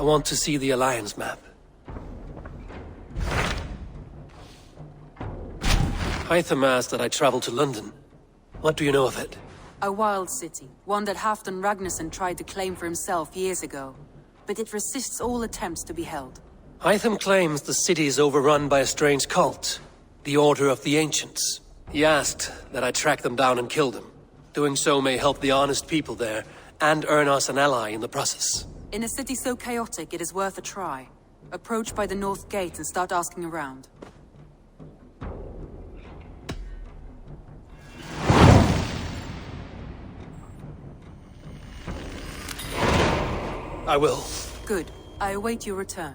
I want to see the Alliance map. Hytham asked that I travel to London. What do you know of it? A wild city, one that Halfdan Ragnarsson tried to claim for himself years ago. But it resists all attempts to be held. Hytham claims the city is overrun by a strange cult, the Order of the Ancients. He asked that I track them down and kill them. Doing so may help the honest people there, and earn us an ally in the process. In a city so chaotic, it is worth a try. Approach by the North Gate and start asking around. I will. Good. I await your return.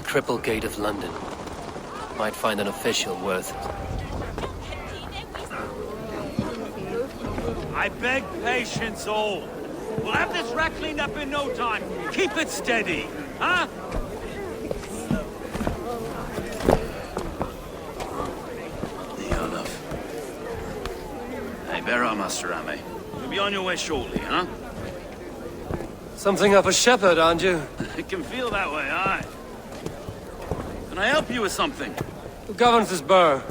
Triple Gate of London. Might find an official worth it. I beg patience, all. We'll have this wreck cleaned up in no time. Keep it steady, huh? Hey, bear on, Master Ame. You'll be on your way shortly, huh? Something of a shepherd, aren't you? It can feel that way, aye. Can I help you with something? Who governs this burr?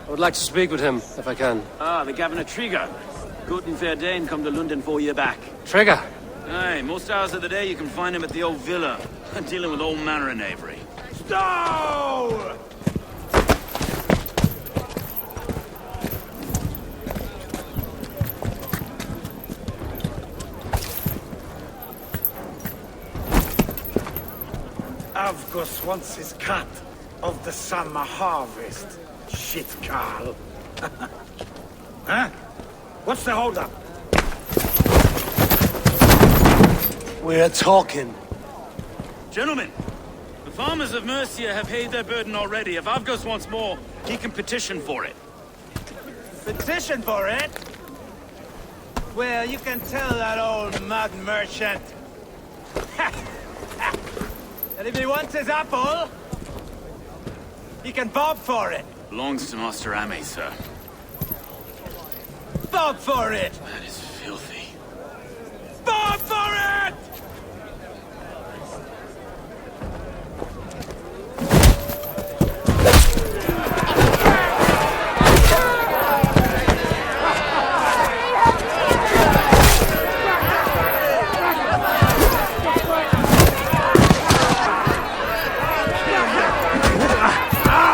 I would like to speak with him, if I can. Ah, the Governor Trigger. Guten Verdane come to London 4 year back. Trigger? Aye, most hours of the day you can find him at the old villa, dealing with all manner of knavery. Stow! Avgos wants his cut of the summer harvest. Shit, Carl. Huh? What's the holdup? We're talking. Gentlemen, the farmers of Mercia have paid their burden already. If Avgos wants more, he can petition for it. Petition for it? Well, you can tell that old mud merchant. And if he wants his apple, he can bob for it. Belongs to Master Ame, sir. Bob for it! That is filthy. Bob for it!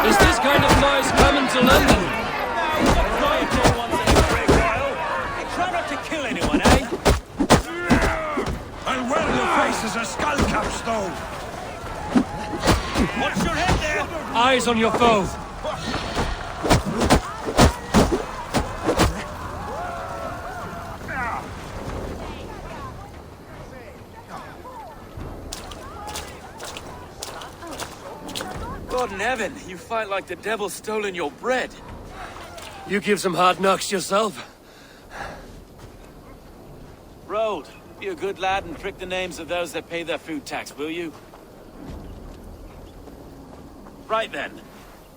Is this kind of noise coming to London? Try not to kill anyone, eh? And where your face is a skull capstone! Watch your head there! Eyes on your foe. God in heaven, you fight like the devil's stolen your bread. You give some hard knocks yourself. Road, be a good lad and prick the names of those that pay their food tax, will you? Right then.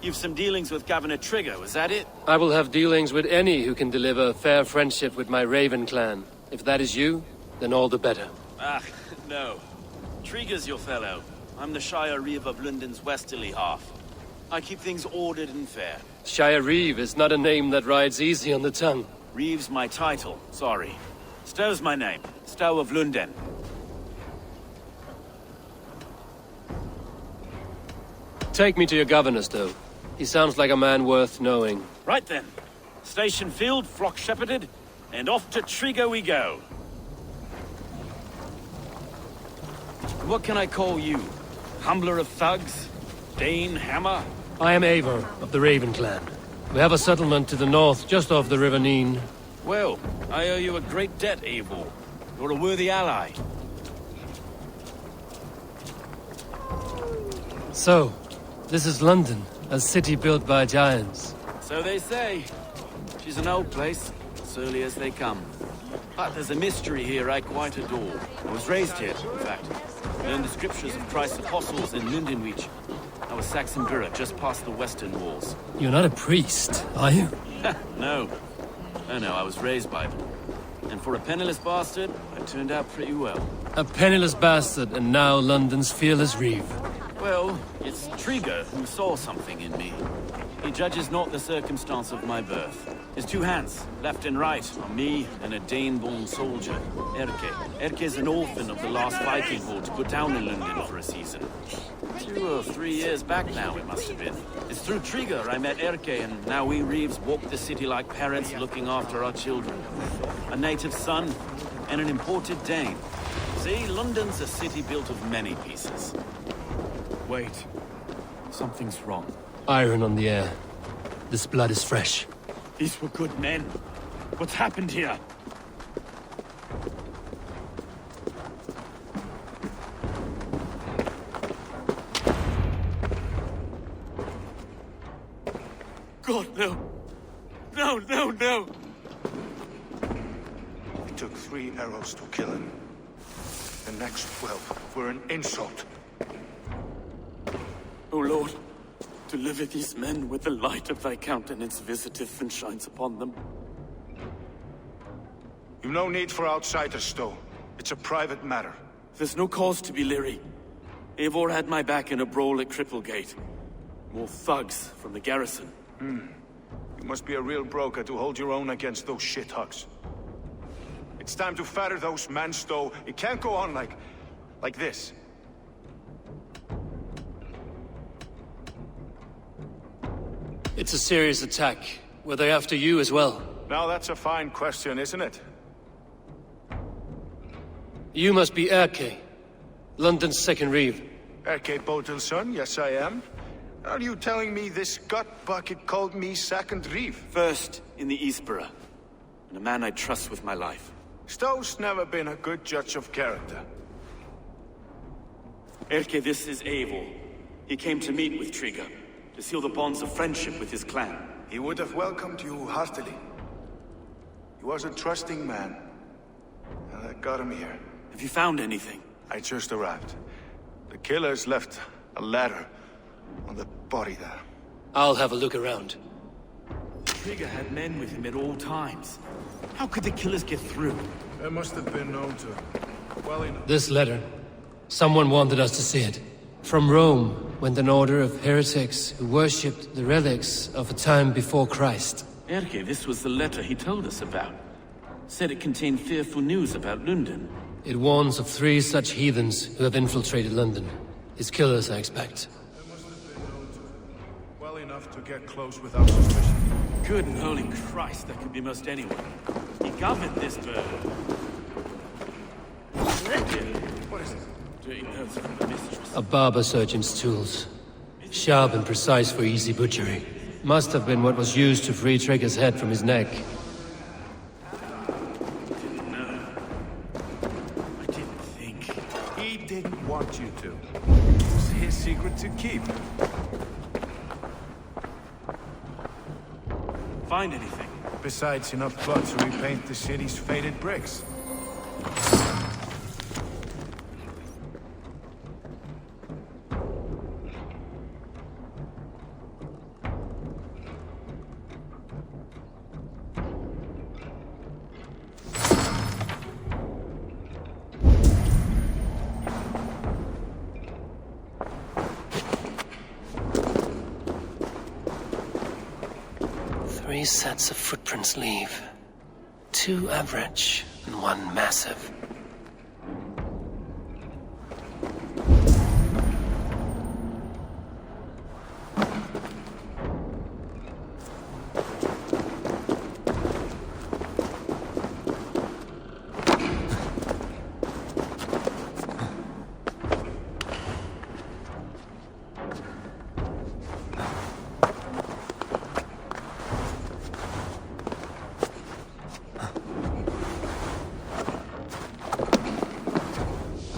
You've some dealings with Governor Trigger, was that it? I will have dealings with any who can deliver fair friendship with my Raven clan. If that is you, then all the better. Ah, no. Trigger's your fellow. I'm the Shire Reeve of London's westerly half. I keep things ordered and fair. Shire Reeve is not a name that rides easy on the tongue. Reeve's my title, sorry. Stow's my name. Stow of London. Take me to your governor, Stowe. He sounds like a man worth knowing. Right then. Station filled, flock shepherded, and off to Trigo we go. What can I call you? Humbler of thugs? Dane Hammer? I am Eivor of the Raven clan. We have a settlement to the north, just off the River Neen. Well, I owe you a great debt, Eivor. You're a worthy ally. So, this is London, a city built by giants. So they say. She's an old place, as early as they come. But there's a mystery here I quite adore. I was raised here, in fact. Learned the scriptures of Christ's apostles in Lindenwich. I was Saxon Borough, just past the western walls. You're not a priest, are you? No. Oh no, I was raised by them. And for a penniless bastard, I turned out pretty well. A penniless bastard, and now London's fearless reeve. Well, it's Trigo who saw something in me. He judges not the circumstance of my birth. His two hands, left and right, are me and a Dane-born soldier, Erke. Erke's an orphan of the last Viking horde put down in London for a season. 2 or 3 years back now, it must have been. It's through Trigo I met Erke, and now we Reeves walk the city like parents looking after our children. A native son and an imported Dane. See, London's a city built of many pieces. Wait. Something's wrong. Iron on the air. This blood is fresh. These were good men. What's happened here? God, no. No, no, no! It took 3 arrows to kill him. The next 12 were an insult. O Lord, deliver these men with the light of thy countenance visiteth and shines upon them. You've no need for outsiders, Stowe. It's a private matter. There's no cause to be leery. Eivor had my back in a brawl at Cripplegate. More thugs from the garrison. You must be a real broker to hold your own against those shithugs. It's time to fetter those men, Stowe. It can't go on like this. It's a serious attack. Were they after you as well? Now that's a fine question, isn't it? You must be Erke, London's second reeve. Erke Boten's son, yes I am. Are you telling me this gut bucket called me second reeve? First in the Eastborough, and a man I trust with my life. Stowe's never been a good judge of character. Erke, this is Eivor. He came to meet with Trigo, to seal the bonds of friendship with his clan. He would have welcomed you heartily. He was a trusting man, and that got him here. Have you found anything? I just arrived. The killers left a ladder on the body there. I'll have a look around. Trigo had men with him at all times. How could the killers get through? There must have been known to. Well enough. This letter. Someone wanted us to see it. From Rome went an order of heretics who worshipped the relics of a time before Christ. Erke, this was the letter he told us about. Said it contained fearful news about London. It warns of 3 such heathens who have infiltrated London. His killers, I expect. There must have been known to. Well enough to get close without suspicion. Good and holy Christ, that could be most anyone. He governed this bird. What is it? Dirty notes from the mistress. A barber surgeon's tools. Sharp and precise for easy butchery. Must have been what was used to free Trigger's head from his neck. Didn't know. I didn't think. He didn't want you to. It was his secret to keep. Find anything? Besides enough blood to repaint the city's faded bricks. Three sets of footprints leave. 2 average and 1 massive.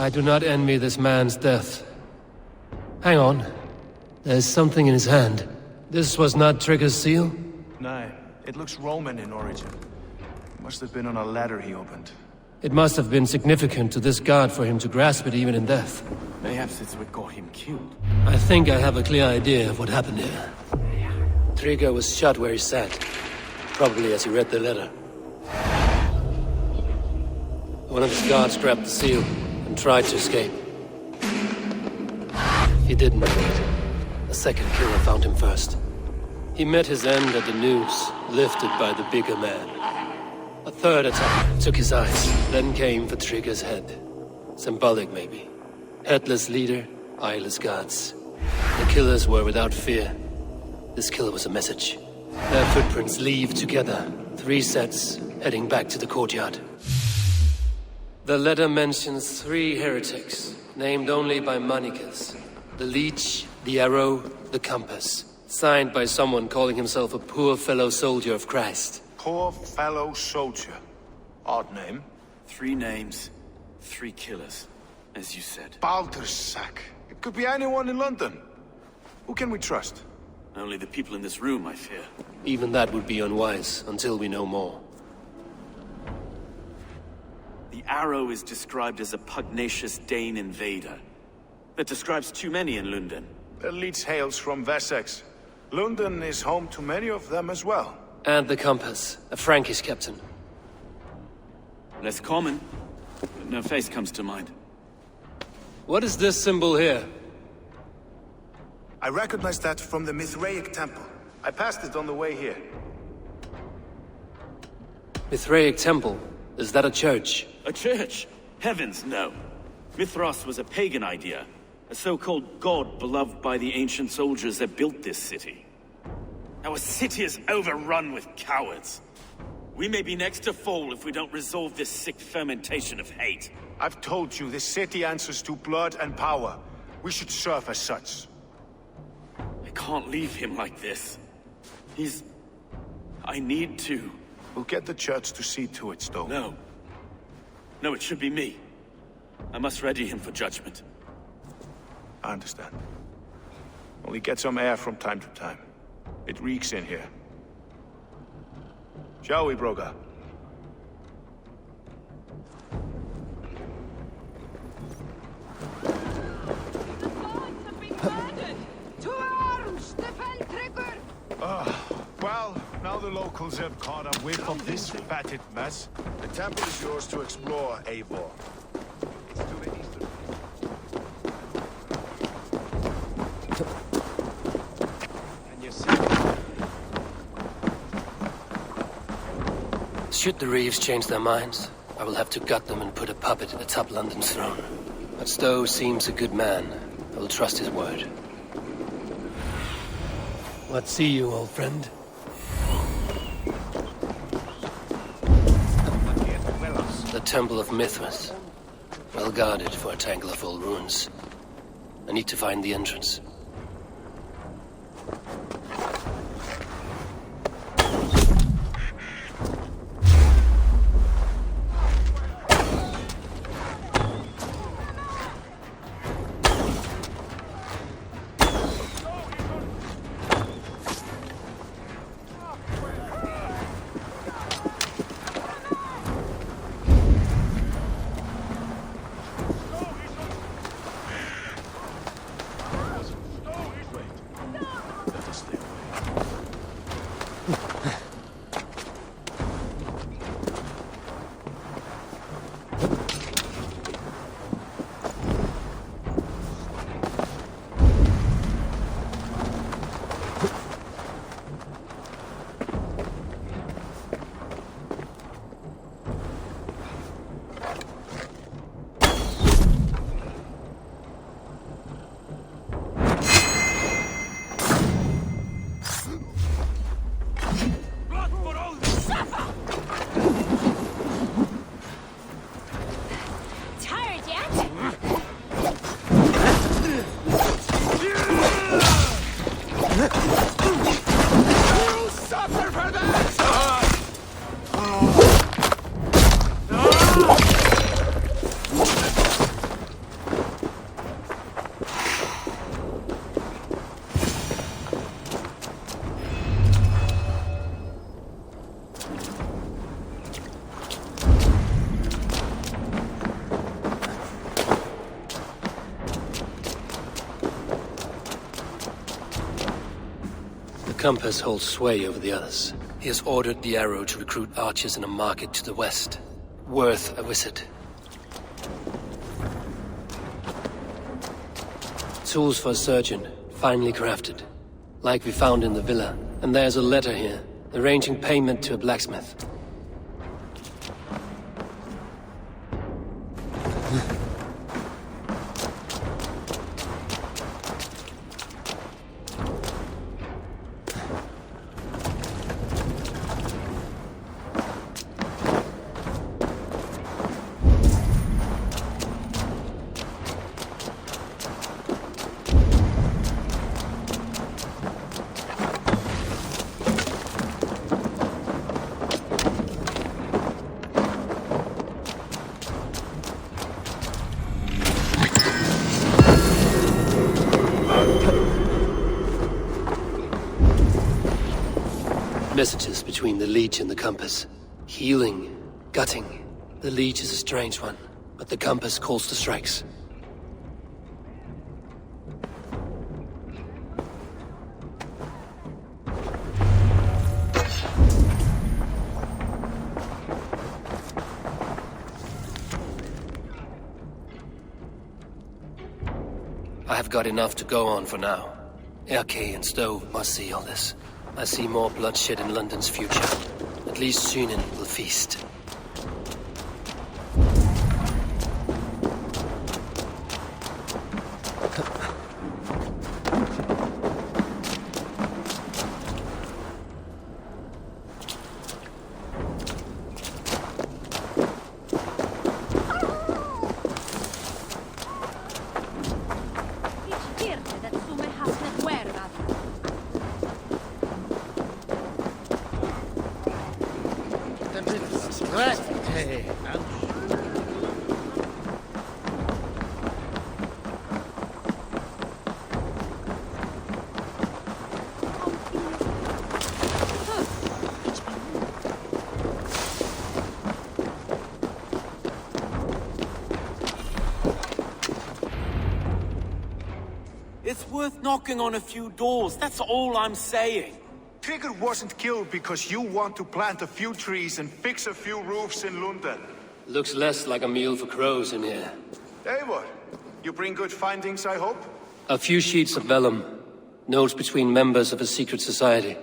I do not envy this man's death. Hang on. There's something in his hand. This was not Trigger's seal? No, it looks Roman in origin. Must have been on a ladder he opened. It must have been significant to this god for him to grasp it even in death. Perhaps it's what got him killed. I think I have a clear idea of what happened here. Trigger was shot where he sat. Probably as he read the letter. One of his guards grabbed the seal and tried to escape. He didn't make it. A second killer found him first. He met his end at the noose, lifted by the bigger man. A third attack took his eyes, then came for Trigger's head. Symbolic, maybe. Headless leader, eyeless guards. The killers were without fear. This kill was a message. Their footprints leave together. 3 sets, heading back to the courtyard. The letter mentions 3 heretics, named only by monikers. The Leech, the Arrow, the Compass. Signed by someone calling himself a poor fellow soldier of Christ. Poor fellow soldier. Odd name. 3 names, 3 killers, as you said. Baldersack. It could be anyone in London. Who can we trust? Only the people in this room, I fear. Even that would be unwise, until we know more. The Arrow is described as a pugnacious Dane invader. That describes too many in London. The Leech hails from Wessex. London is home to many of them as well. And the Compass, a Frankish captain. Less common, but no face comes to mind. What is this symbol here? I recognize that from the Mithraic temple. I passed it on the way here. Mithraic temple? Is that a church? A church? Heavens, no. Mithras was a pagan idea. A so-called god beloved by the ancient soldiers that built this city. Our city is overrun with cowards. We may be next to fall if we don't resolve this sick fermentation of hate. I've told you, this city answers to blood and power. We should serve as such. I can't leave him like this. I need to. We'll get the church to see to it, Stowe. No. No, it should be me. I must ready him for judgment. I understand. Only get some air from time to time. It reeks in here. Shall we, Broga? To arms! Defend Trigger! Well, now the locals have caught a whiff of this fatted mess. The temple is yours to explore, Eivor. It's to the eastern. And you see... Should the Reeves change their minds, I will have to gut them and put a puppet atop London's throne. But Stowe seems a good man. I will trust his word. What see you, old friend? The Temple of Mithras. Well guarded for a tangle of old ruins. I need to find the entrance. The compass holds sway over the others. He has ordered the arrow to recruit archers in a market to the west. Worth a visit. Tools for a surgeon, finely crafted. Like we found in the villa. And there's a letter here, arranging payment to a blacksmith. Messages between the Leech and the compass. Healing, gutting. The Leech is a strange one, but the compass calls the strikes. I have got enough to go on for now. Erke and Stowe must see all this. I see more bloodshed in London's future. At least Sunan will feast. It's worth knocking on a few doors, that's all I'm saying. Trigger wasn't killed because you want to plant a few trees and fix a few roofs in London. Looks less like a meal for crows in here. Hey, what? You bring good findings, I hope? A few sheets of vellum. Notes between members of a secret society.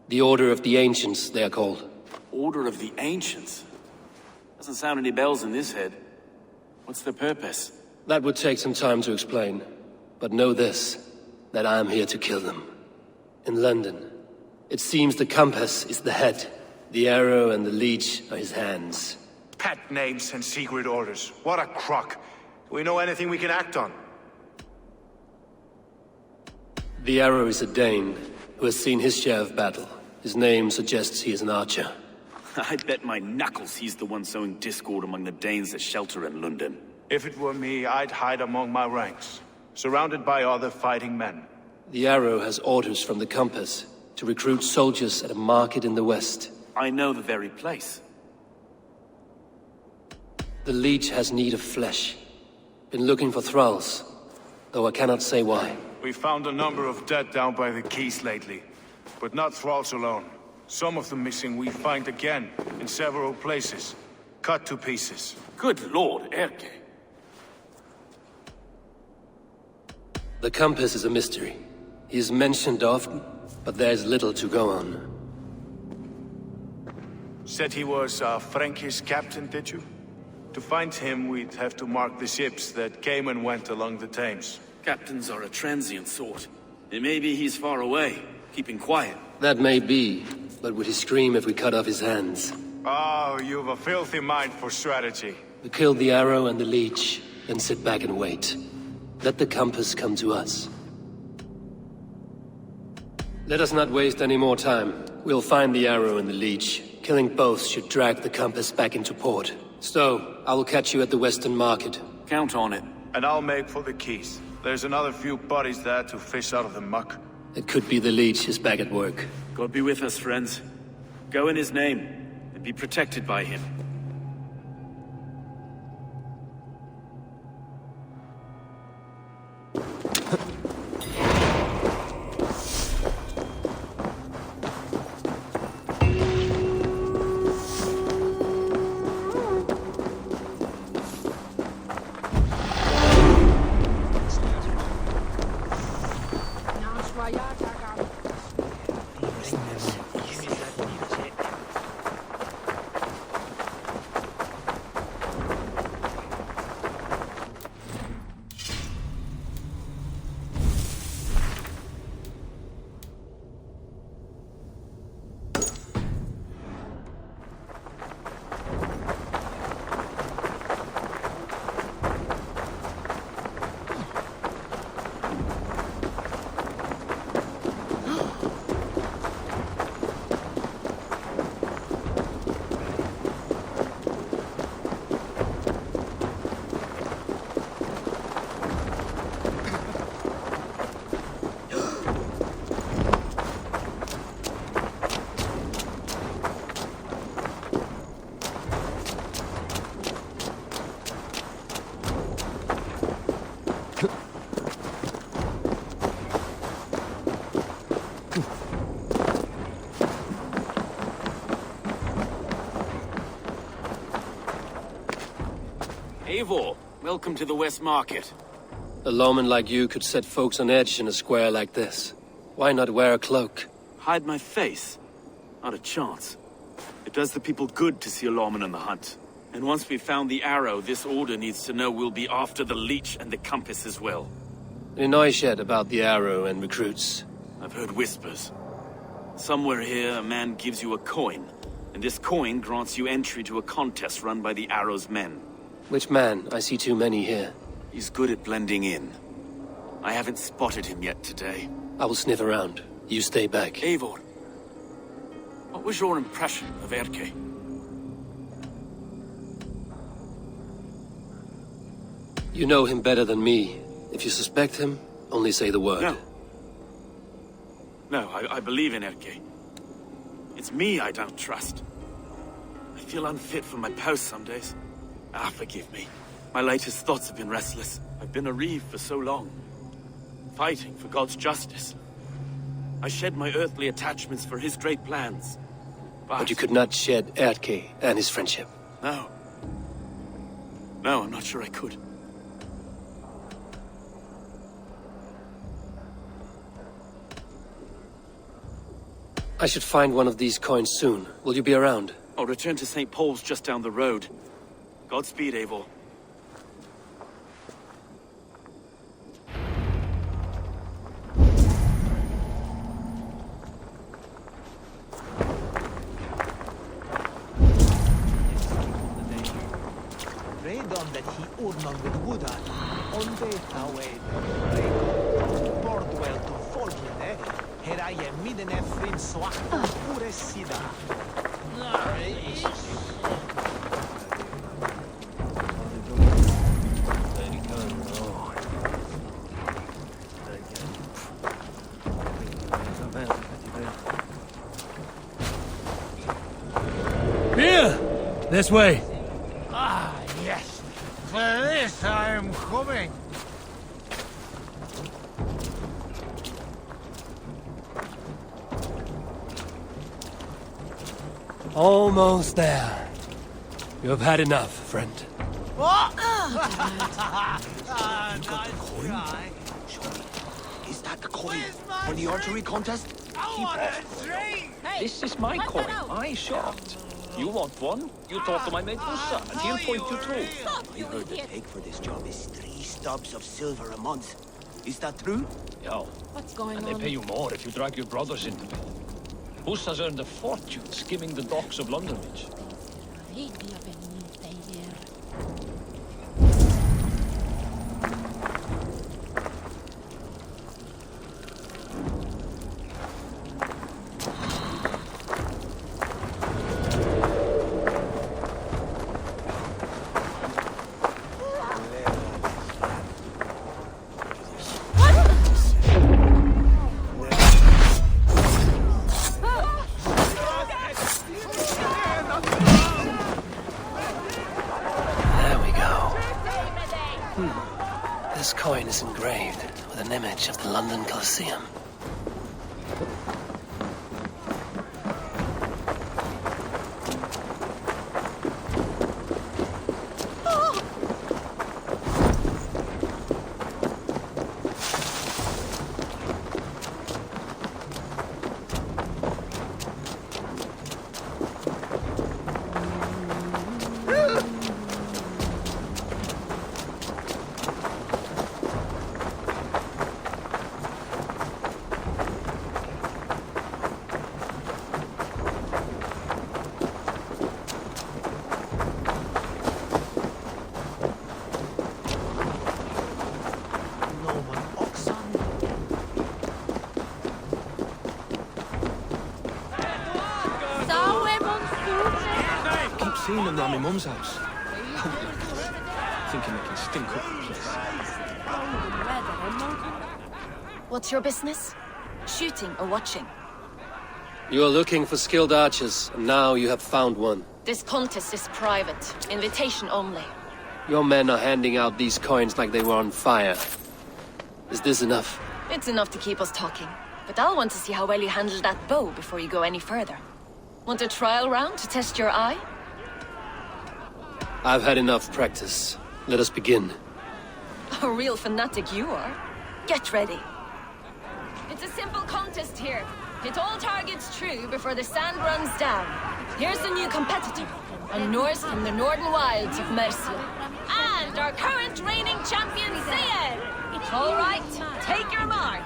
The Order of the Ancients, they are called. Order of the Ancients? Doesn't sound any bells in this head. What's the purpose? That would take some time to explain. But know this, that I am here to kill them. In London, it seems the compass is the head. The arrow and the leech are his hands. Pet names and secret orders. What a crock. Do we know anything we can act on? The arrow is a Dane, who has seen his share of battle. His name suggests he is an archer. I bet my knuckles he's the one sowing discord among the Danes that shelter in London. If it were me, I'd hide among my ranks, surrounded by other fighting men. The arrow has orders from the compass to recruit soldiers at a market in the west. I know the very place. The leech has need of flesh. Been looking for thralls, though I cannot say why. We found a number of dead down by the quays lately, but not thralls alone. Some of the missing we find again in several places, cut to pieces. Good lord, Erke. The compass is a mystery. He is mentioned often, but there is little to go on. Said he was a Frankish captain, did you? To find him, we'd have to mark the ships that came and went along the Thames. Captains are a transient sort. It may be he's far away, keeping quiet. That may be, but would he scream if we cut off his hands? Oh, you've a filthy mind for strategy. We kill the arrow and the leech, then sit back and wait. Let the compass come to us. Let us not waste any more time. We'll find the arrow and the leech. Killing both should drag the compass back into port. Stowe, I will catch you at the Western Market. Count on it. And I'll make for the quays. There's another few bodies there to fish out of the muck. It could be the leech is back at work. God be with us, friends. Go in his name, and be protected by him. Eivor, welcome to the West Market. A lawman like you could set folks on edge in a square like this. Why not wear a cloak? Hide my face? Not a chance. It does the people good to see a lawman on the hunt. And once we've found the arrow, this order needs to know we'll be after the leech and the compass as well. Any noise yet about the arrow and recruits? I've heard whispers. Somewhere here, a man gives you a coin, and this coin grants you entry to a contest run by the arrow's men. Which man? I see too many here. He's good at blending in. I haven't spotted him yet today. I will sniff around. You stay back. Eivor, what was your impression of Erke? You know him better than me. If you suspect him, only say the word. No. No, I believe in Erke. It's me I don't trust. I feel unfit for my post some days. Forgive me. My latest thoughts have been restless. I've been a reeve for so long. Fighting for God's justice. I shed my earthly attachments for his great plans. But you could not shed Erke and his friendship. No. No, I'm not sure I could. I should find one of these coins soon. Will you be around? I'll return to St. Paul's just down the road. Godspeed, Eivor. Redon that he urnon with Buddha, on the away, Bordwell to Folkine, Heraye Midene Frin Swak, Pure Sida. Here! This way! Ah, yes. For this I am coming. Almost there. You have had enough, friend. What? Is that the coin for the archery contest? I want a drink! This is my coin. I shot. You want one? You talk to my mate Ussa, and he'll point you through. I heard the take for this job is 3 stubs of silver a month. Is that true? Yeah. What's going And on? they pay you more if you drag your brothers into it. Ussa's earned a fortune skimming the docks of London Beach. This coin is engraved with an image of the London Colosseum. seen them round my mum's house. Thinking they can stink up the place. What's your business? Shooting or watching? You are looking for skilled archers, and now you have found one. This contest is private. Invitation only. Your men are handing out these coins like they were on fire. Is this enough? It's enough to keep us talking. But I'll want to see how well you handle that bow before you go any further. Want a trial round to test your eye? I've had enough practice. Let us begin. A real fanatic you are. Get ready. It's a simple contest here. Hit all targets true before the sand runs down. Here's the new competitor, a Norse from the northern wilds of Mercia. And our current reigning champion, Sayed. All right, take your mark.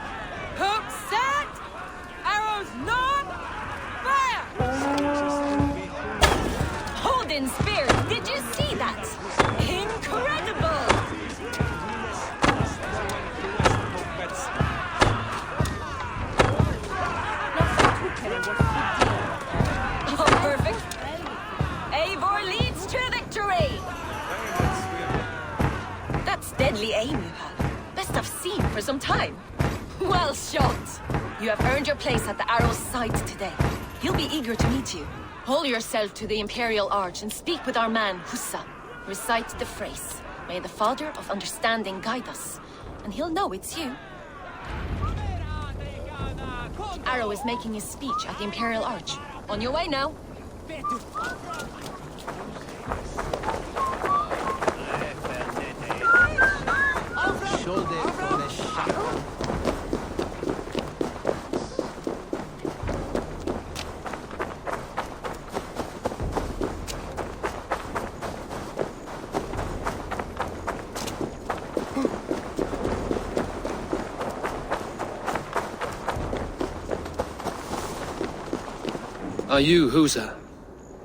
Hook set! Arrows not! Fire! Odin's spear, did you see that? Incredible! Oh, perfect. Eivor leads to victory! That's deadly aim you have. Best I've seen for some time. Well shot! You have earned your place at the Arrow's side today. He'll be eager to meet you. Hold yourself to the Imperial Arch and speak with our man, Hussa. Recite the phrase. May the Father of Understanding guide us. And he'll know it's you. Arrow is making his speech at the Imperial Arch. On your way now. Are you Husa?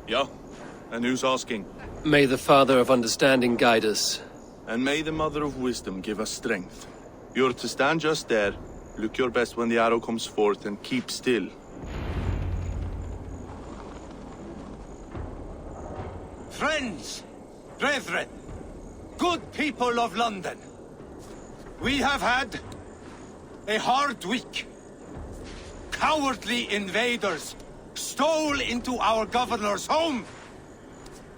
Yeah, and who's asking? May the Father of Understanding guide us. And may the Mother of Wisdom give us strength. You're to stand just there, look your best when the arrow comes forth, and keep still. Friends, brethren, good people of London, we have had a hard week. Cowardly invaders stole into our governor's home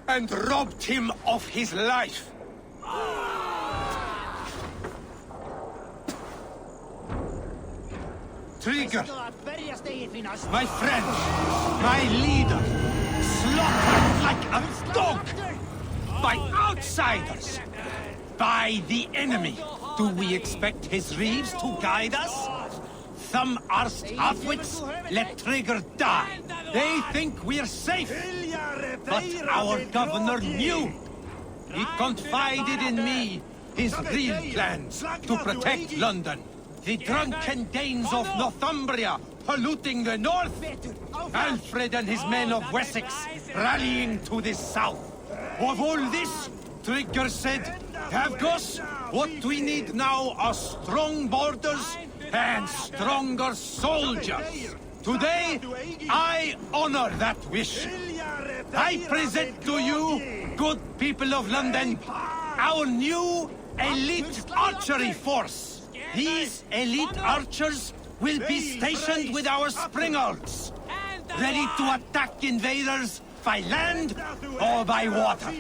and robbed him of his life. Trigger, my friend, my leader, slaughtered like a dog by outsiders, by the enemy. Do we expect his reeves to guide us? Some arsed halfwits let Trigger die. They think we're safe. But our governor knew. He confided in me his real plans to protect London. The drunken Danes of Northumbria polluting the north. Alfred and his men of Wessex rallying to the south. Of all this, Trigger said, Havgos, what we need now are strong borders and stronger soldiers. Today, I honor that wish. I present to you, good people of London, our new elite archery force. These elite archers will be stationed with our springers, ready to attack invaders by land or by water.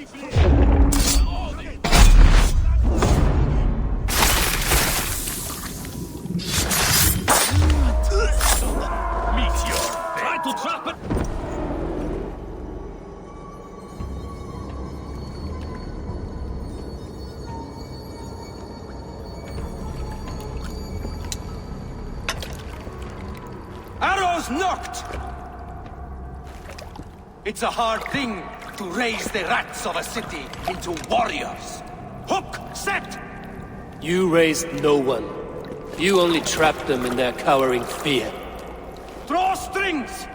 Try to trap it! Arrows knocked! It's a hard thing to raise the rats of a city into warriors. Hook, set! You raised no one. You only trapped them in their cowering fear. Draw strings!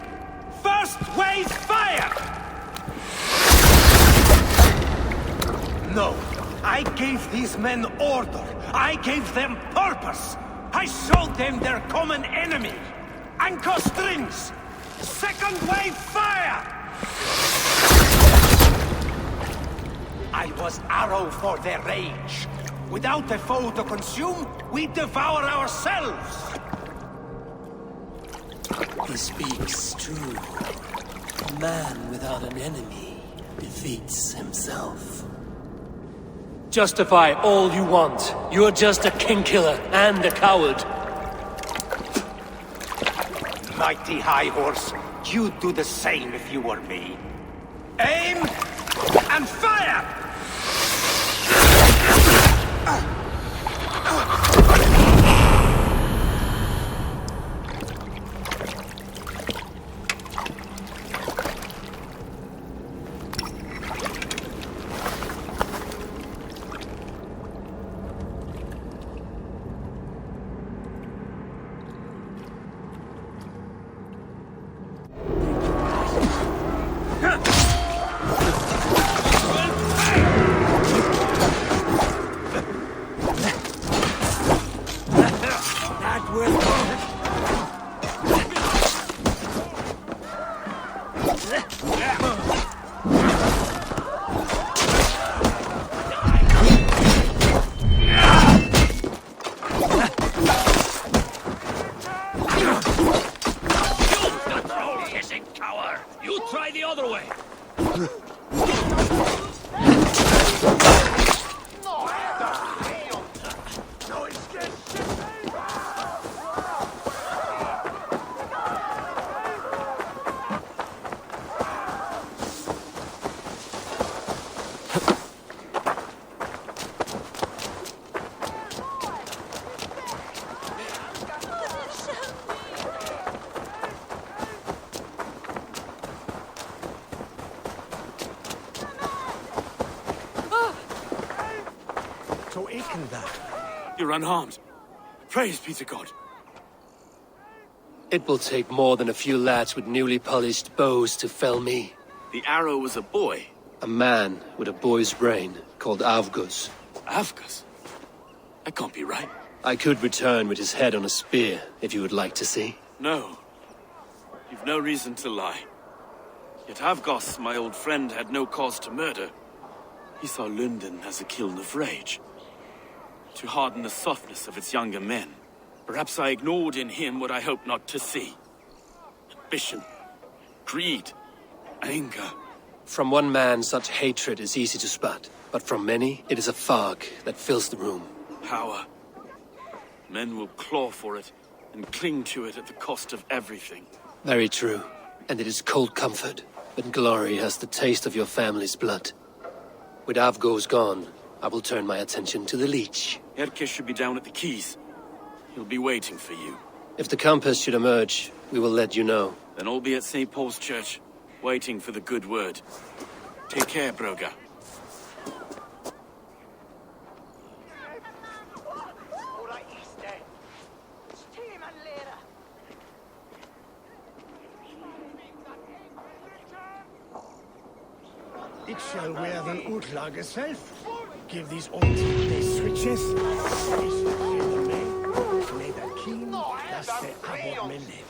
First wave fire! No, I gave these men order. I gave them purpose. I showed them their common enemy. Anchor strings! Second wave fire! I was arrow for their rage. Without a foe to consume, we devour ourselves! He speaks true. A man without an enemy defeats himself. Justify all you want. You're just a king-killer and a coward. Mighty High Horse, you'd do the same if you were me. Aim and fire! You're unharmed. Praise be to God. It will take more than a few lads with newly polished bows to fell me. The arrow was a boy. A man with a boy's brain, called Avgus. Avgus? That can't be right. I could return with his head on a spear, if you would like to see. No. You've no reason to lie. Yet Avgus, my old friend, had no cause to murder. He saw London as a kiln of rage. To harden the softness of its younger men. Perhaps I ignored in him what I hoped not to see. Ambition, greed, anger. From one man, such hatred is easy to spot, but from many, it is a fog that fills the room. Power. Men will claw for it, and cling to it at the cost of everything. Very true. And it is cold comfort, when glory has the taste of your family's blood. With Avgo's gone, I will turn my attention to the Leech. Erke should be down at the quays. He'll be waiting for you. If the Compass should emerge, we will let you know. Then I'll be at St. Paul's Church, waiting for the good word. Take care, Broga. It shall wear the Utlage self. Give these old they switches. May the king, that's the Abod men live.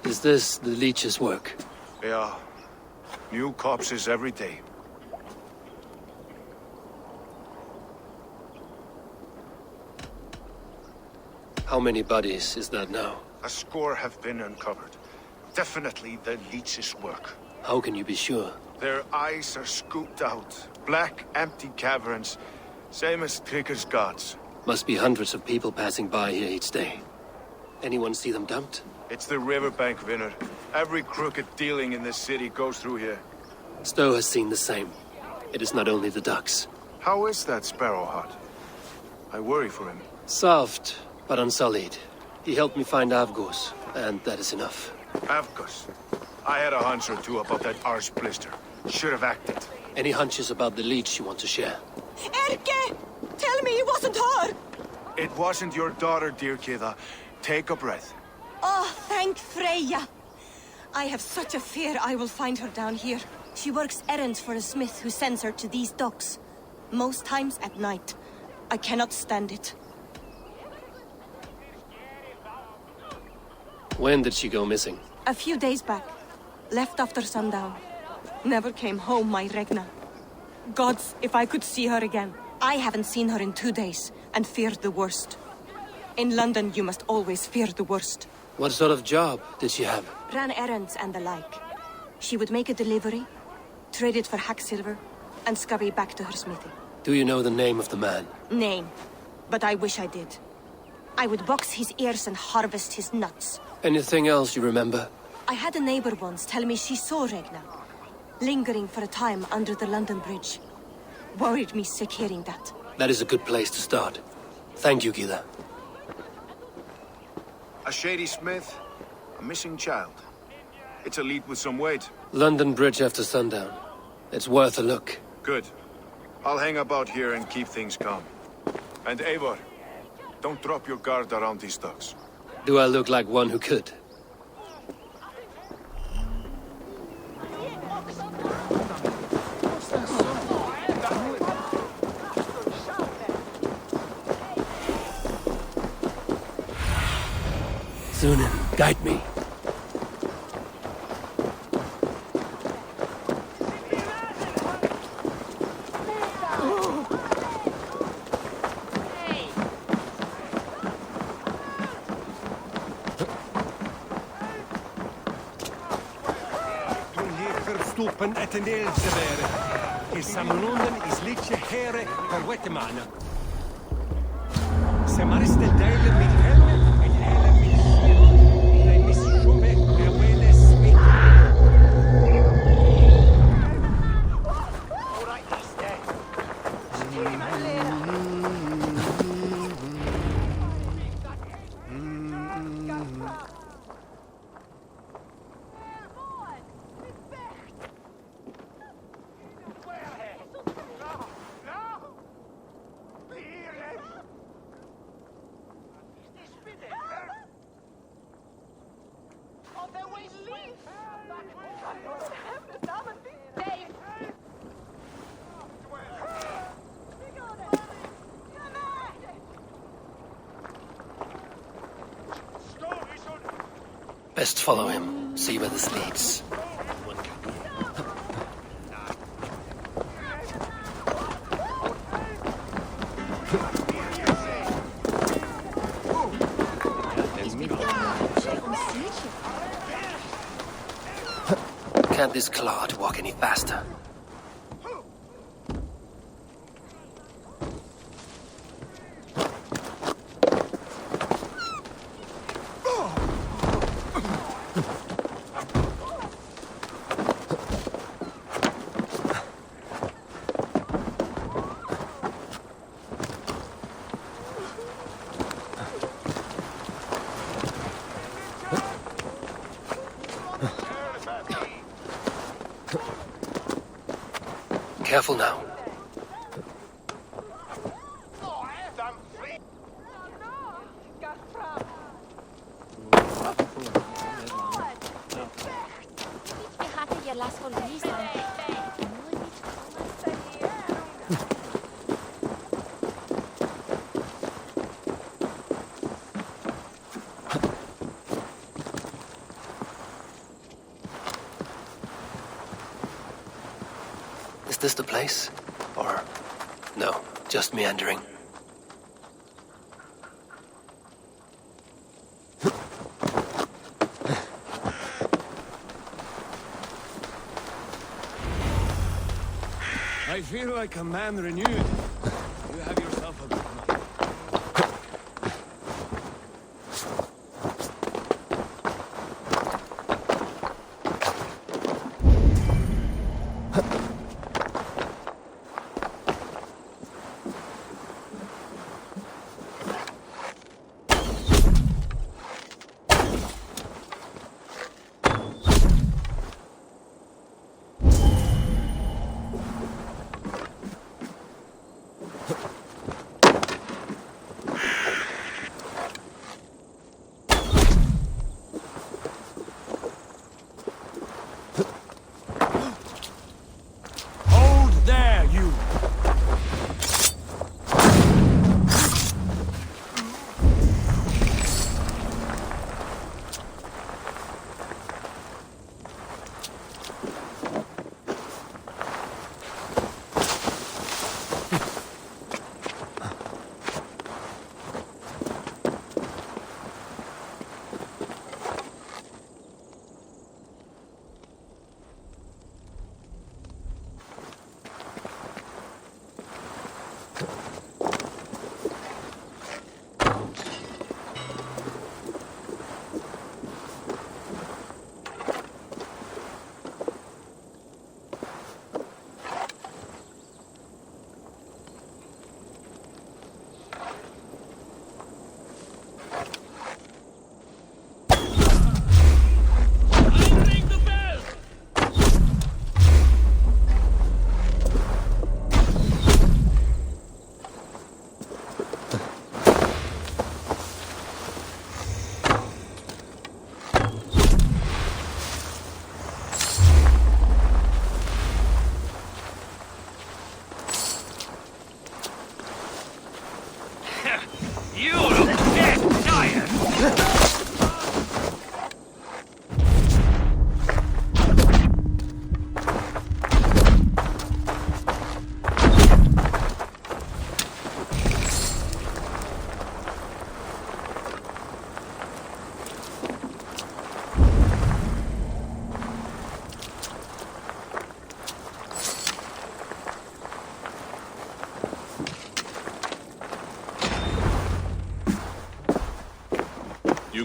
Is this the Leech's work? They are. New corpses every day. How many bodies is that now? A score have been uncovered. Definitely the Leech's work. How can you be sure? Their eyes are scooped out. Black, empty caverns. Same as Trigger's gods. Must be hundreds of people passing by here each day. Anyone see them dumped? It's the riverbank, Vinner. Every crooked dealing in this city goes through here. Stowe has seen the same. It is not only the ducks. How is that Sparrow hut? I worry for him. Soft, but unsullied. He helped me find Avgos, and that is enough. Avgos. I had a hunch or two about that arse blister. Should have acted. Any hunches about the leech you want to share? Erke! Tell me it wasn't her! It wasn't your daughter, dear Kida. Take a breath. Oh, thank Freya. I have such a fear I will find her down here. She works errands for a smith who sends her to these docks. Most times at night. I cannot stand it. When did she go missing? A few days back. Left after sundown. Never came home, my Regna. Gods, if I could see her again. I haven't seen her in 2 days, and feared the worst. In London, you must always fear the worst. What sort of job did she have? Ran errands and the like. She would make a delivery, trade it for hack silver, and scurry back to her smithy. Do you know the name of the man? Name. But I wish I did. I would box his ears and harvest his nuts. Anything else you remember? I had a neighbor once tell me she saw Regna, lingering for a time under the London Bridge. Worried me sick hearing that. That is a good place to start. Thank you, Gila. A shady smith, a missing child. It's a lead with some weight. London Bridge after sundown. It's worth a look. Good. I'll hang about here and keep things calm. And Eivor, don't drop your guard around these docks. Do I look like one who could? Sunan, guide me. Stoppen et en del severe. I samnonen is liče here per vetemana. Se mariste dele mit helme, et hele mit shield. Le mis shove per wele smith. Ora iste. Best follow him, see where this leads. Can't this clod walk any faster? Careful now. Is this the place? Or... no, just meandering. I feel like a man renewed. You have yourself a good night.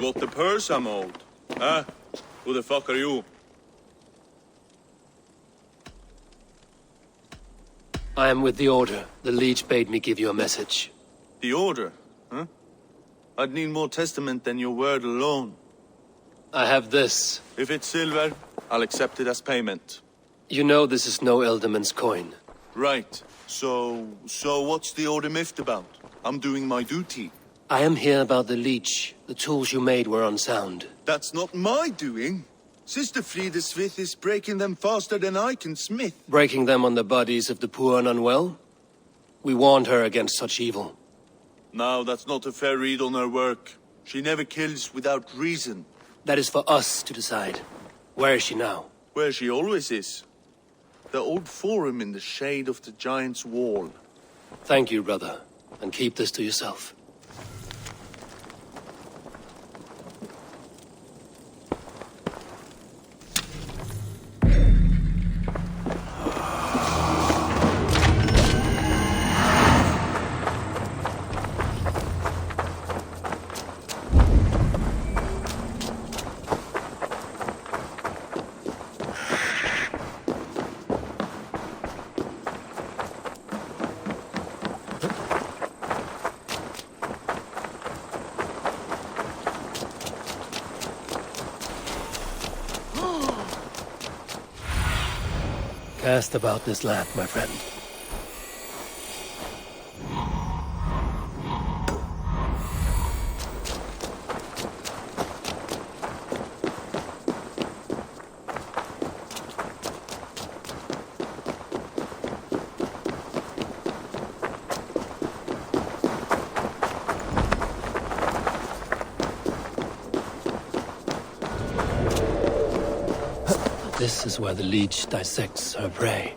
got the purse I'm owed. Huh? Who the fuck are you? I am with the Order. The Leech bade me give you a message. The Order? Huh? I'd need more testament than your word alone. I have this. If it's silver, I'll accept it as payment. You know this is no Elderman's coin. Right. So what's the Order miffed about? I'm doing my duty. I am here about the Leech. The tools you made were unsound. That's not my doing. Sister Frida Smith is breaking them faster than I can smith. Breaking them on the bodies of the poor and unwell? We warned her against such evil. No, that's not a fair read on her work. She never kills without reason. That is for us to decide. Where is she now? Where she always is. The old forum in the shade of the Giant's Wall. Thank you, brother. And keep this to yourself. Cast about this land, my friend. This is where the Leech dissects her prey.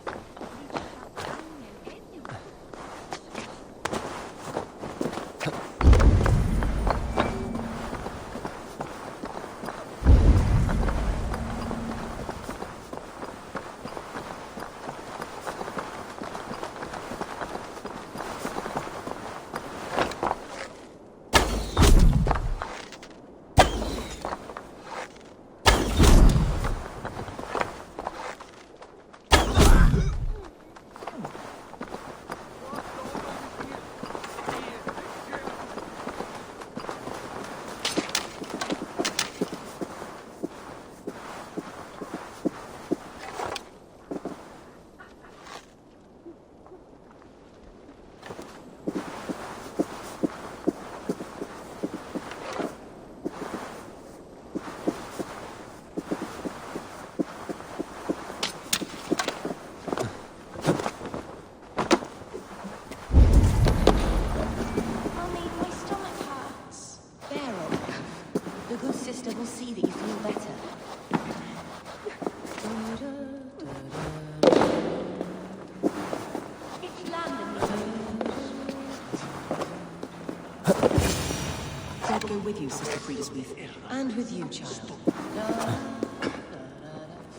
Go with you, Sister Frida Smith, and with you, child.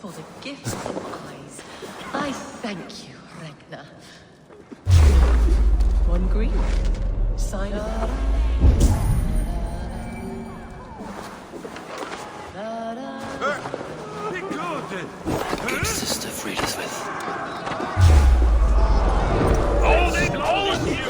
For the gifts of eyes, I thank you, Regna. One green, sign of... Good Sister Frida Smith. Holding on to you!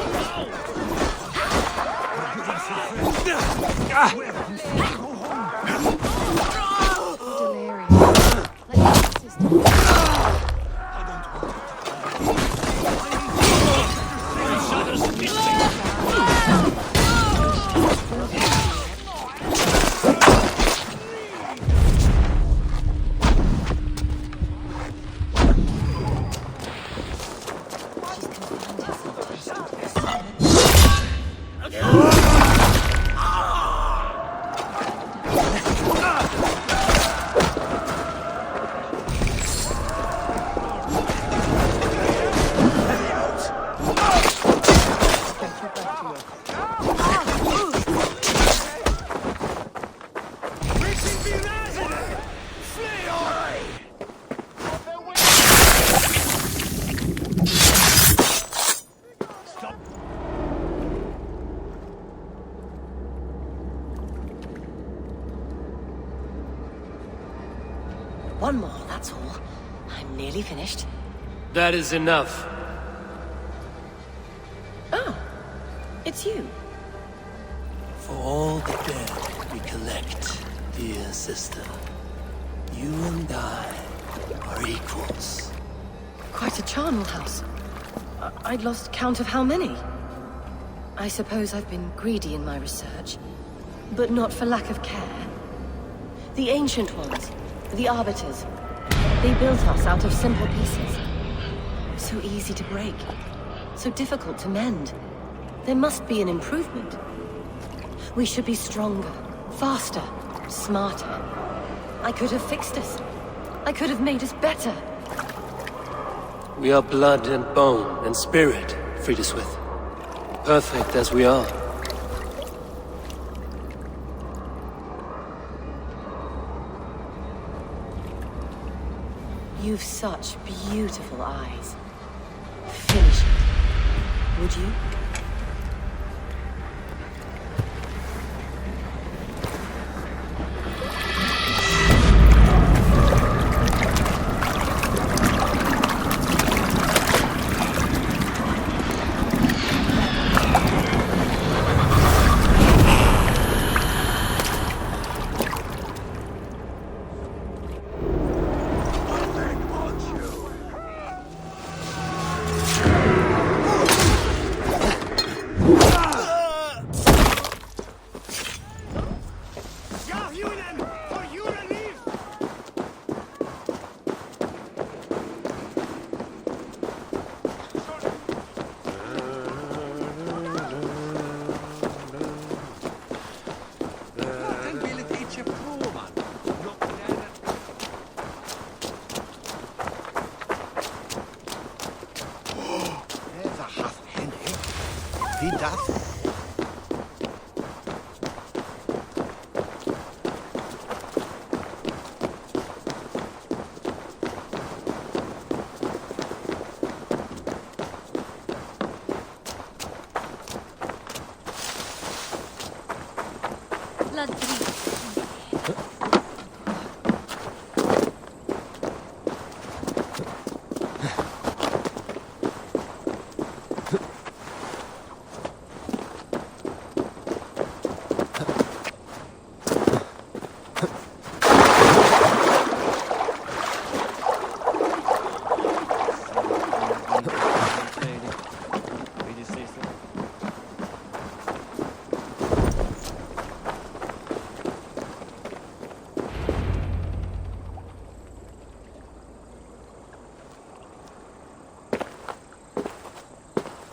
One more, that's all. I'm nearly finished. That is enough. Oh, it's you. For all the dead we collect, dear sister, you and I are equals. Quite a charnel house. I'd lost count of how many. I suppose I've been greedy in my research, but not for lack of care. The ancient ones, the arbiters, they built us out of simple pieces. So easy to break, so difficult to mend. There must be an improvement. We should be stronger, faster, smarter. I could have fixed us. I could have made us better. We are blood and bone and spirit, Friedeswith. Perfect as we are. You've such beautiful eyes. Finish it, would you?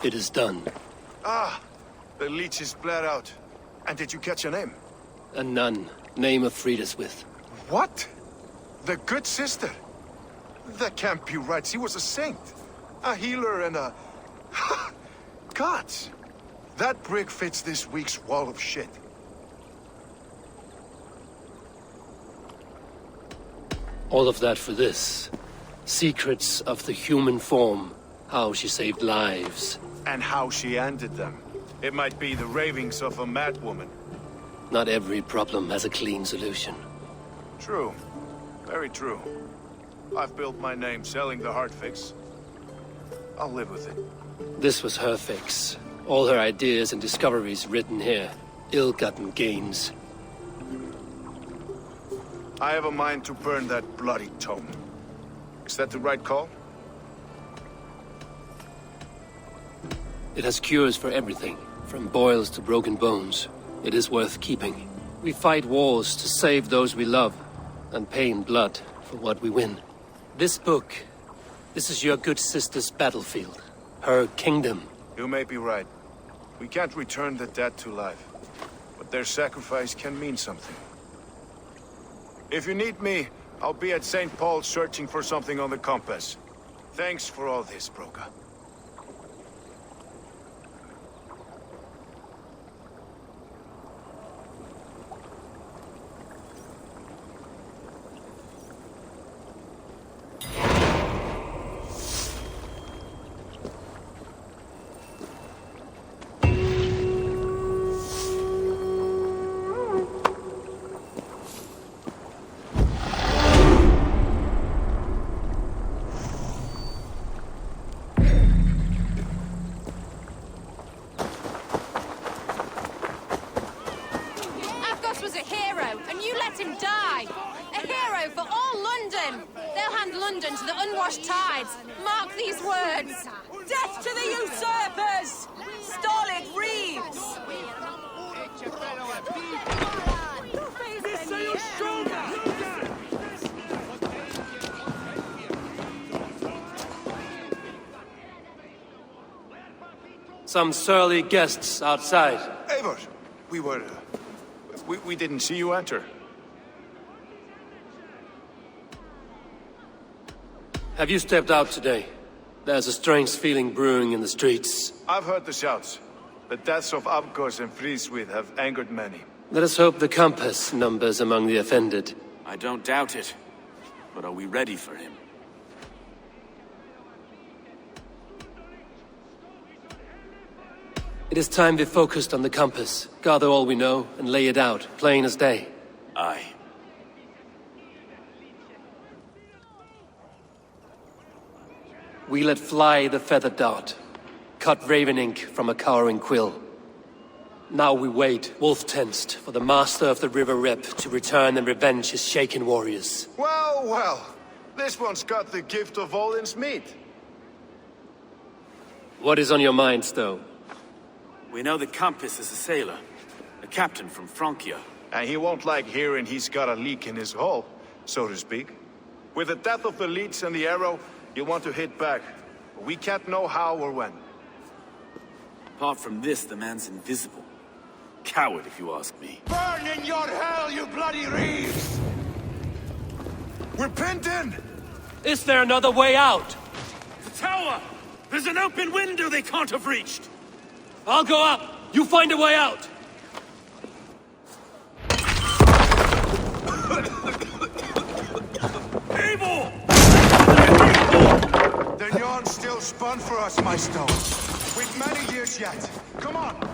It is done. Ah, the leech is bled out. And did you catch a name? A nun, name of Friedeswith. What? The good sister? That can't be right. She was a saint. A healer and a... Gods! That brick fits this week's wall of shit. All of that for this. Secrets of the human form. How she saved lives. And how she ended them. It might be the ravings of a madwoman. Not every problem has a clean solution. True. Very true. I've built my name selling the heart fix. I'll live with it. This was her fix. All her ideas and discoveries written here. Ill-gotten gains. I have a mind to burn that bloody tome. Is that the right call? It has cures for everything, from boils to broken bones. It is worth keeping. We fight wars to save those we love, and pay in blood for what we win. This book, this is your good sister's battlefield. Her kingdom. You may be right. We can't return the dead to life. But their sacrifice can mean something. If you need me, I'll be at St. Paul's searching for something on the compass. Thanks for all this, Broca. London to the unwashed tides. Mark these words. Death to the usurpers! Stolid Reeves! Some surly guests outside. Eivor, we didn't see you enter. Have you stepped out today? There's a strange feeling brewing in the streets. I've heard the shouts. The deaths of Abkos and Friswith have angered many. Let us hope the compass numbers among the offended. I don't doubt it. But are we ready for him? It is time we focused on the compass, gather all we know, and lay it out, plain as day. Aye. We let fly the feather dart, cut raven ink from a cowering quill. Now we wait, wolf-tensed, for the master of the River Rep to return and revenge his shaken warriors. Well, well, this one's got the gift of Odin's meat. What is on your minds, though? We know that Compass is a sailor, a captain from Francia. And he won't like hearing he's got a leak in his hull, so to speak. With the death of the leads and the arrow, you want to hit back. But we can't know how or when. Apart from this, the man's invisible. Coward, if you ask me. Burn in your hell, you bloody Reeves! We're pinned in! Is there another way out? The tower! There's an open window they can't have reached! I'll go up! You find a way out! Evil! The yarn's still spun for us, my stone. We've many years yet. Come on!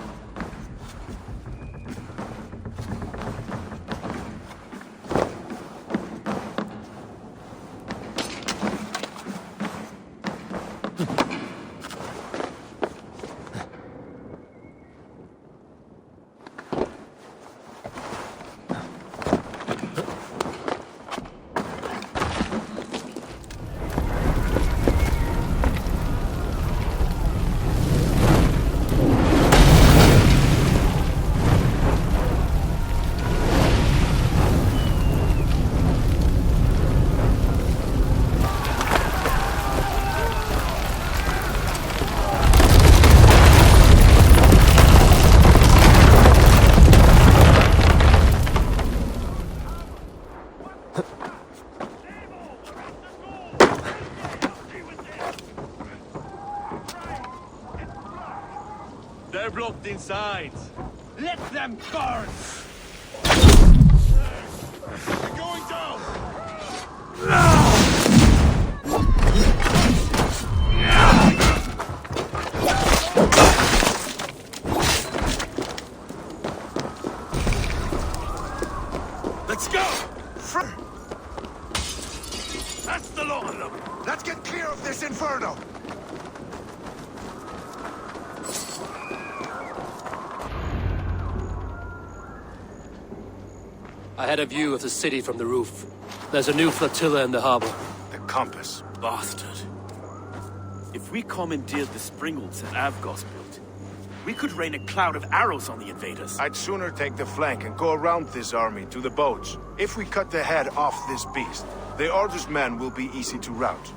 They're blocked inside. Let them burn! They're going down! Let's go! That's the lot of them! Let's get clear of this inferno! I had a view of the city from the roof. There's a new flotilla in the harbor. The compass. Bastard. If we commandeered the springholds that Avgos built, we could rain a cloud of arrows on the invaders. I'd sooner take the flank and go around this army to the boats. If we cut the head off this beast, the Order's men will be easy to rout.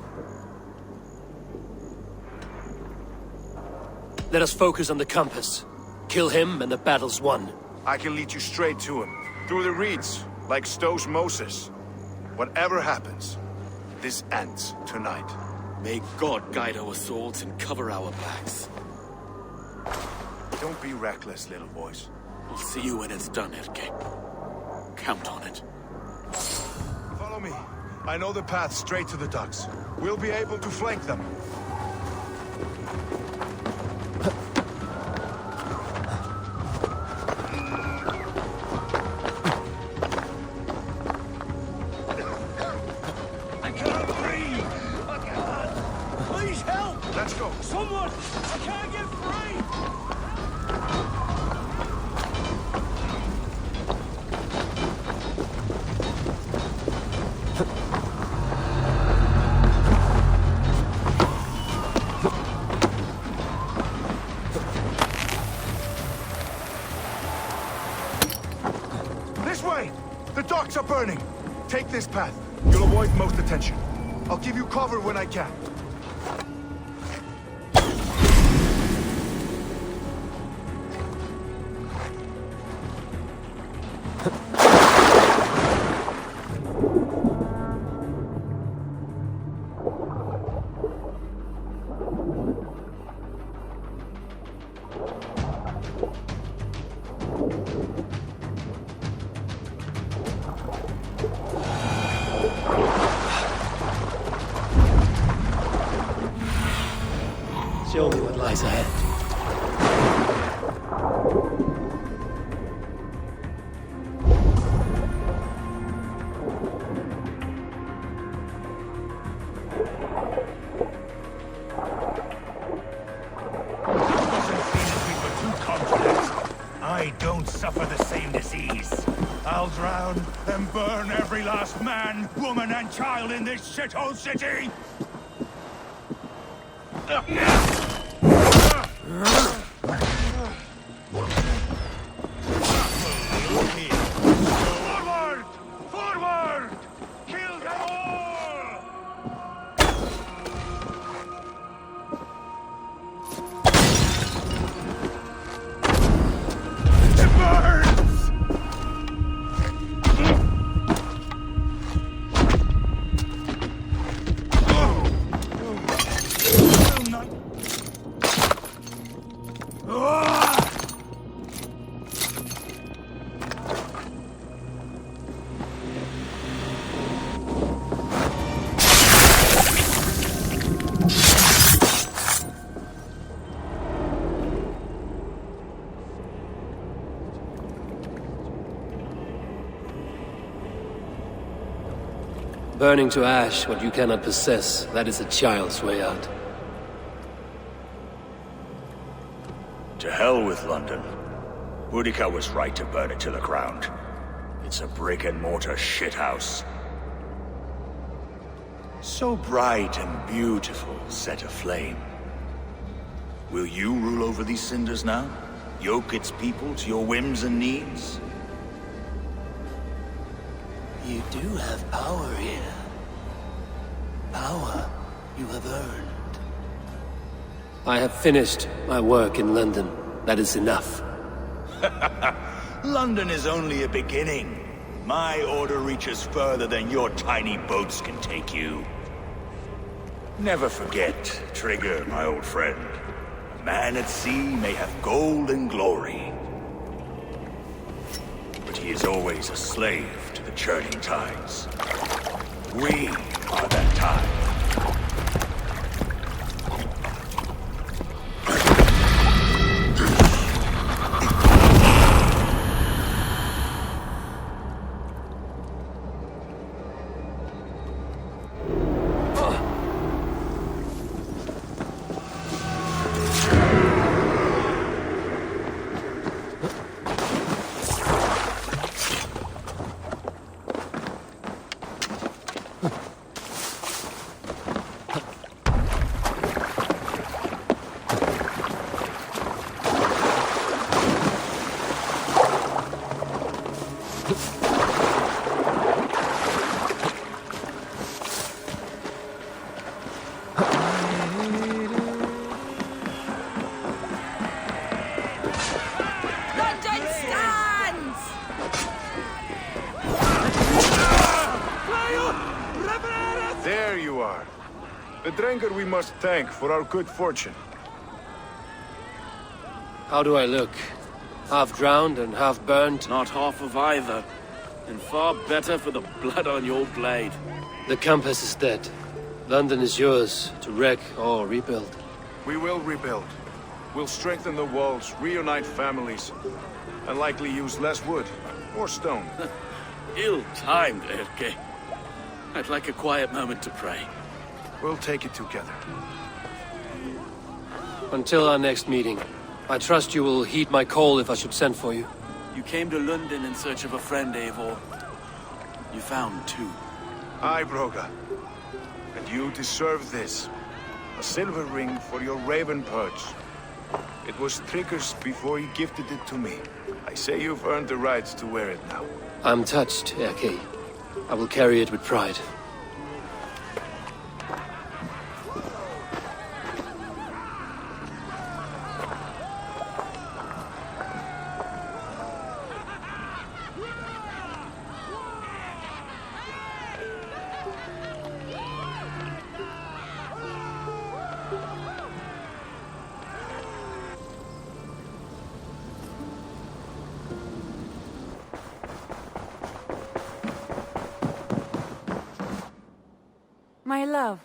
Let us focus on the compass. Kill him and the battle's won. I can lead you straight to him. Through the reeds, like Stowe's Moses. Whatever happens, this ends tonight. May God guide our swords and cover our backs. Don't be reckless, little boys. We'll see you when it's done, Erke. Count on it. Follow me. I know the path straight to the docks. We'll be able to flank them. burning! Take this path. You'll avoid most attention. I'll give you cover when I can. Show me what lies ahead. I don't suffer the same disease. I'll drown and burn every last man, woman, and child in this shithole city! Forward! Forward! Kill them all! It burns! Burning to ash what you cannot possess, that is a child's way out. To hell with London. Boudica was right to burn it to the ground. It's a brick-and-mortar shithouse. So bright and beautiful, set aflame. Will you rule over these cinders now? Yoke its people to your whims and needs? You do have power here. Power you have earned. I have finished my work in London. That is enough. London is only a beginning. My order reaches further than your tiny boats can take you. Never forget, Trigger, my old friend. A man at sea may have gold and glory, but he is always a slave to the churning tides. We are that tide. Drenker we must thank for our good fortune. How do I look? Half drowned and half burnt? Not half of either. And far better for the blood on your blade. The Compass is dead. London is yours, to wreck or rebuild. We will rebuild. We'll strengthen the walls, reunite families, and likely use less wood or stone. Ill-timed, Erke. I'd like a quiet moment to pray. We'll take it together. Until our next meeting, I trust you will heed my call if I should send for you. You came to London in search of a friend, Eivor. You found two. Aye, Broga. And you deserve this. A silver ring for your raven perch. It was Trigger's before he gifted it to me. I say you've earned the right to wear it now. I'm touched, Erke. I will carry it with pride. My love.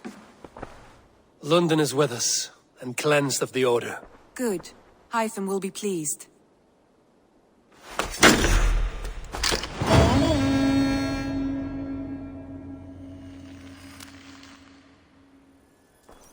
London is with us, and cleansed of the Order. Good. Hytham will be pleased.